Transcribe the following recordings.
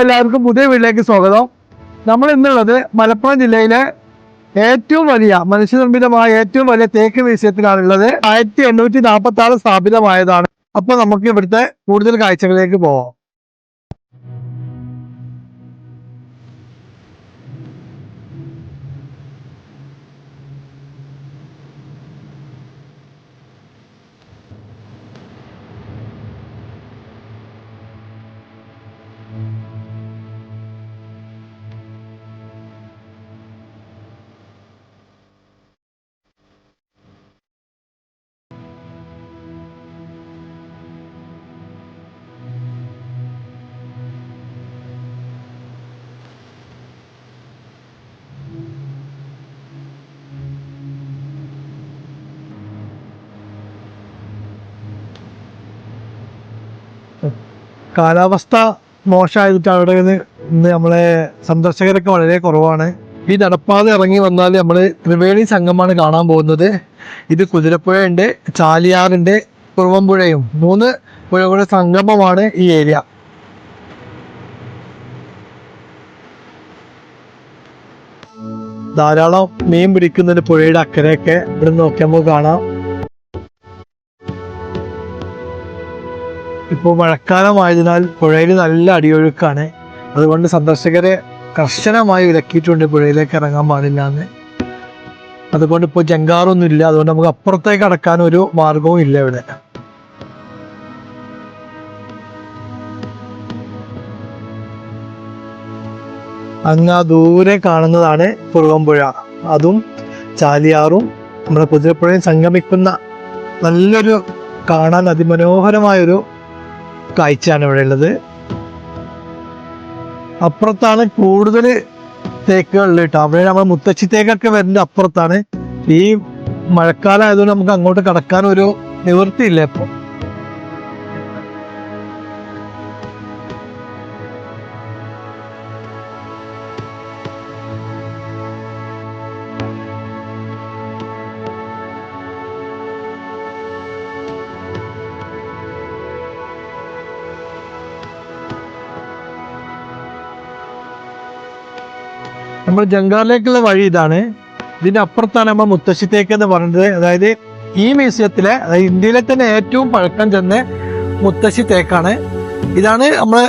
എല്ലാവർക്കും പുതിയ വീട്ടിലേക്ക് സ്വാഗതം. നമ്മൾ ഇന്നുള്ളത് മലപ്പുറം ജില്ലയിലെ ഏറ്റവും വലിയ മനുഷ്യനിർമ്മിതമായ ഏറ്റവും വലിയ തേക്ക് മ്യൂസിയത്തിലാണുള്ളത്. 1846 സ്ഥാപിതമായതാണ്. അപ്പോൾ നമുക്ക് ഇവിടുത്തെ കൂടുതൽ കാഴ്ചകളിലേക്ക് പോവാം. കാലാവസ്ഥ മോശമായിട്ടാണ് അവിടെ ഇന്ന് നമ്മളെ സന്ദർശകരൊക്കെ വളരെ കുറവാണ്. ഈ നടപ്പാതെ ഇറങ്ങി വന്നാൽ നമ്മൾ ത്രിവേണി സംഗമമാണ് കാണാൻ പോകുന്നത്. ഇത് കുതിരപ്പുഴയുണ്ട്, ചാലിയാറുണ്ട്, കുറുവമ്പുഴയും 3 പുഴകളുടെ സംഗമമാണ് ഈ ഏരിയ. ധാരാളം മീൻ പിടിക്കുന്നുണ്ട് പുഴയുടെ അക്കരെയൊക്കെ. ഇവിടെ നോക്കി നമുക്ക് കാണാം. ഇപ്പോൾ മഴക്കാലമായതിനാൽ പുഴയിൽ നല്ല അടിയൊഴുക്കാണ്. അതുകൊണ്ട് സന്ദർശകരെ കർശനമായി വിലക്കിയിട്ടുണ്ട് പുഴയിലേക്ക് ഇറങ്ങാൻ പാടില്ല എന്ന്. അതുകൊണ്ട് ഇപ്പോൾ ജങ്കാറൊന്നും ഇല്ല. അതുകൊണ്ട് നമുക്ക് അപ്പുറത്തേക്ക് കടക്കാൻ ഒരു മാർഗവും ഇല്ല ഇവിടെ. അങ്ങ് ദൂരെ കാണുന്നതാണ് കുറുവമ്പുഴ. അതും ചാലിയാറും നമ്മുടെ കുതിരപ്പുഴയും സംഗമിക്കുന്ന നല്ലൊരു കാണാൻ അതിമനോഹരമായൊരു കാഴ്ചയാണ് ഇവിടെ ഉള്ളത്. അപ്പുറത്താണ് കൂടുതൽ തേക്കുകളിൽ കേട്ടോ. അവിടെ നമ്മൾ മുത്തശ്ശി തേക്കൊക്കെ വരുന്നത് അപ്പുറത്താണ്. ഈ മഴക്കാലം ആയതുകൊണ്ട് നമുക്ക് അങ്ങോട്ട് കടക്കാൻ ഒരു നിവൃത്തിയില്ല ഇപ്പോൾ. നമ്മൾ ജങ്കാറിലേക്കുള്ള വഴി ഇതാണ്. ഇതിന്റെ അപ്പുറത്താണ് നമ്മൾ മുത്തശ്ശി തേക്ക് എന്ന് പറയുന്നത്. അതായത് ഈ മ്യൂസിയത്തിലെ, അതായത് ഇന്ത്യയിലെ തന്നെ ഏറ്റവും പഴക്കം ചെന്ന മുത്തശ്ശി തേക്കാണ്. ഇതാണ് നമ്മളെ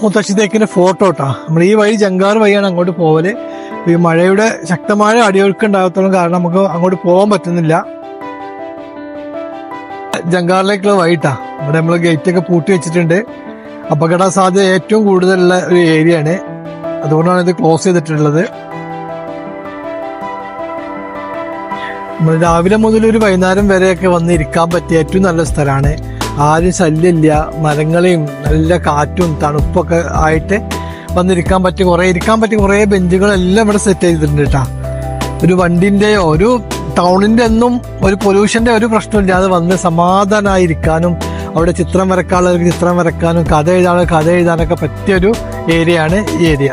മുത്തശ്ശി തേക്കിന്റെ ഫോട്ടോ കേട്ടോ. നമ്മൾ ഈ വഴി ജങ്കാർ വഴിയാണ് അങ്ങോട്ട് പോവല്. ഈ മഴയുടെ ശക്തമായ അടിയൊഴുക്ക് ഉണ്ടാകത്തോളം കാരണം നമുക്ക് അങ്ങോട്ട് പോകാൻ പറ്റുന്നില്ല. ജങ്കാറിലേക്കുള്ള വഴിട്ടാ. ഇവിടെ നമ്മൾ ഗേറ്റ് ഒക്കെ പൂട്ടി വെച്ചിട്ടുണ്ട്. അപകട സാധ്യത ഏറ്റവും കൂടുതലുള്ള ഒരു ഏരിയ ആണ്. അതുകൊണ്ടാണ് ഇത് ക്ലോസ് ചെയ്തിട്ടുള്ളത്. നമ്മൾ രാവിലെ മുതൽ ഒരു വൈകുന്നേരം വരെയൊക്കെ വന്ന് ഇരിക്കാൻ പറ്റിയ ഏറ്റവും നല്ല സ്ഥലമാണ്. ആരും ശല്യമില്ല. മരങ്ങളെയും നല്ല കാറ്റും തണുപ്പൊക്കെ ആയിട്ട് വന്നിരിക്കാൻ പറ്റിയ കുറേ ബെഞ്ചുകളെല്ലാം ഇവിടെ സെറ്റ് ചെയ്തിട്ടുണ്ട് കേട്ടോ. ഒരു വണ്ടിൻ്റെയോ ഒരു ടൗണിൻ്റെ ഒന്നും ഒരു പൊല്യൂഷൻ്റെ ഒരു പ്രശ്നമില്ലാതെ വന്ന് സമാധാനമായിരിക്കാനും അവിടെ ചിത്രം വരക്കാനുള്ളവർക്ക് ചിത്രം വരക്കാനും കഥ എഴുതാനൊക്കെ പറ്റിയൊരു ഏരിയ ആണ് ഈ ഏരിയ.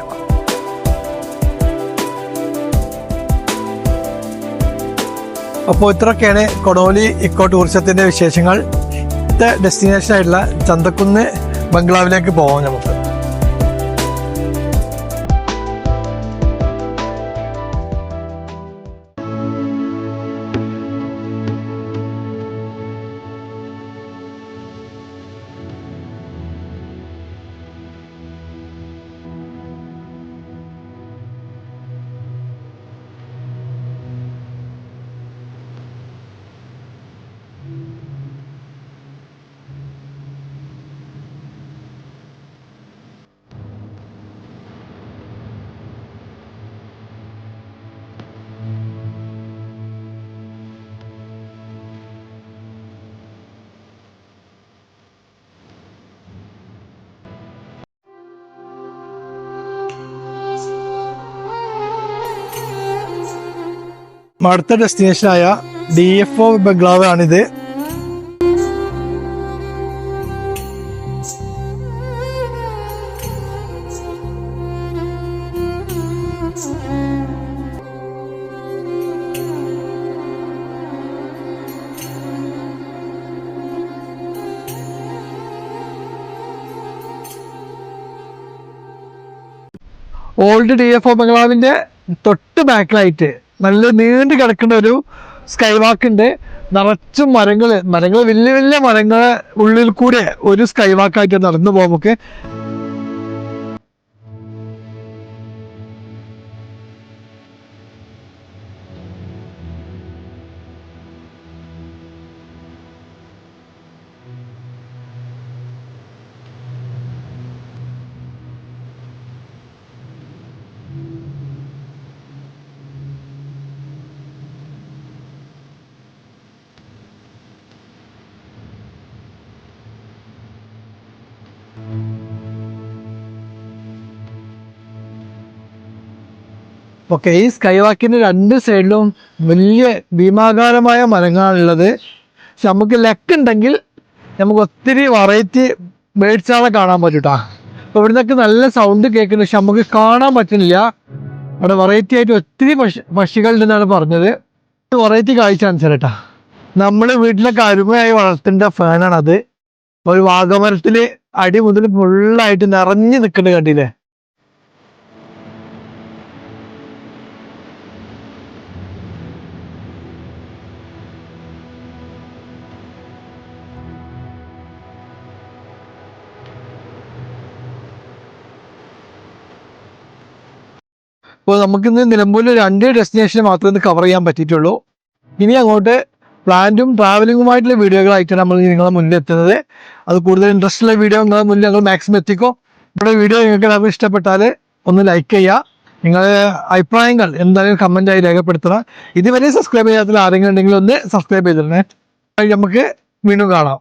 അപ്പോൾ ഇത്രയൊക്കെയാണ് കൊടോലി ഇക്കോ ടൂറിസത്തിന്റെ വിശേഷങ്ങൾ. ഡെസ്റ്റിനേഷൻ ആയിട്ടുള്ള ചന്തക്കുന്ന് ബംഗ്ലാവിലേക്ക് പോകാം നമുക്ക്. അടുത്ത ഡെസ്റ്റിനേഷനായ DFO ബംഗ്ലാവ് ആണിത്. ഓൾഡ് DFO ബംഗ്ലാവിൻ്റെ തൊട്ട് ബാക്കിലായിട്ട് നല്ല നീണ്ടു കിടക്കുന്ന ഒരു സ്കൈ വാക്ക് ഉണ്ട്. നിറച്ചും മരങ്ങൾ വലിയ വലിയ മരങ്ങളെ ഉള്ളിൽ കൂടെ ഒരു സ്കൈ വാക്കായിട്ട് നടന്നു പോകാം നമുക്ക്. ഓക്കെ, ഈ സ്കൈ വാക്കിൻ്റെ രണ്ട് സൈഡിലും വലിയ ഭീമാകാരമായ മരങ്ങളാണുള്ളത്. പക്ഷെ നമുക്ക് ലക്ക് ഉണ്ടെങ്കിൽ നമുക്ക് ഒത്തിരി വെറൈറ്റി ബേഡ്സുകളെ കാണാൻ പറ്റും കേട്ടോ. അപ്പോൾ ഇവിടെ നിന്നൊക്കെ നല്ല സൗണ്ട് കേൾക്കുന്നു, പക്ഷെ നമുക്ക് കാണാൻ പറ്റുന്നില്ല. അവിടെ വെറൈറ്റി ആയിട്ട് ഒത്തിരി പക്ഷികളുണ്ടെന്നാണ് പറഞ്ഞത്. വെറൈറ്റി കാഴ്ച കാണിച്ചാൽ കേട്ടോ. നമ്മൾ വീട്ടിലൊക്കെ അരുമയായി വളർത്തേണ്ട ഫാനാണത്. ഒരു വാഗമരത്തിൽ അടി മുതൽ ഫുള്ളായിട്ട് നിറഞ്ഞു നിൽക്കുന്നത് കണ്ടില്ലേ. അപ്പോൾ നമുക്കിന്ന് നിലമ്പൂരിൽ 2 ഡെസ്റ്റിനേഷൻ മാത്രമേ കവർ ചെയ്യാൻ പറ്റിയിട്ടുള്ളൂ. ഇനി അങ്ങോട്ട് പ്ലാന്റും ട്രാവലിങ്ങുമായിട്ടുള്ള വീഡിയോകളായിട്ടാണ് നമ്മൾ നിങ്ങളെ മുന്നിൽ എത്തുന്നത്. അത് കൂടുതൽ ഇൻട്രസ്റ്റ് ഉള്ള വീഡിയോ നിങ്ങളെ മുന്നിൽ ഞങ്ങൾ മാക്സിമം എത്തിക്കും. നമ്മുടെ വീഡിയോ നിങ്ങൾക്ക് എല്ലാവർക്കും ഇഷ്ടപ്പെട്ടാൽ ഒന്ന് ലൈക്ക് ചെയ്യുക. നിങ്ങളുടെ അഭിപ്രായങ്ങൾ എന്തായാലും കമൻറ്റായി രേഖപ്പെടുത്തണം. ഇതുവരെ സബ്സ്ക്രൈബ് ചെയ്യാത്ത ആരെങ്കിലും ഉണ്ടെങ്കിൽ ഒന്ന് സബ്സ്ക്രൈബ് ചെയ്തിടണേ. നമുക്ക് വീണ്ടും കാണാം.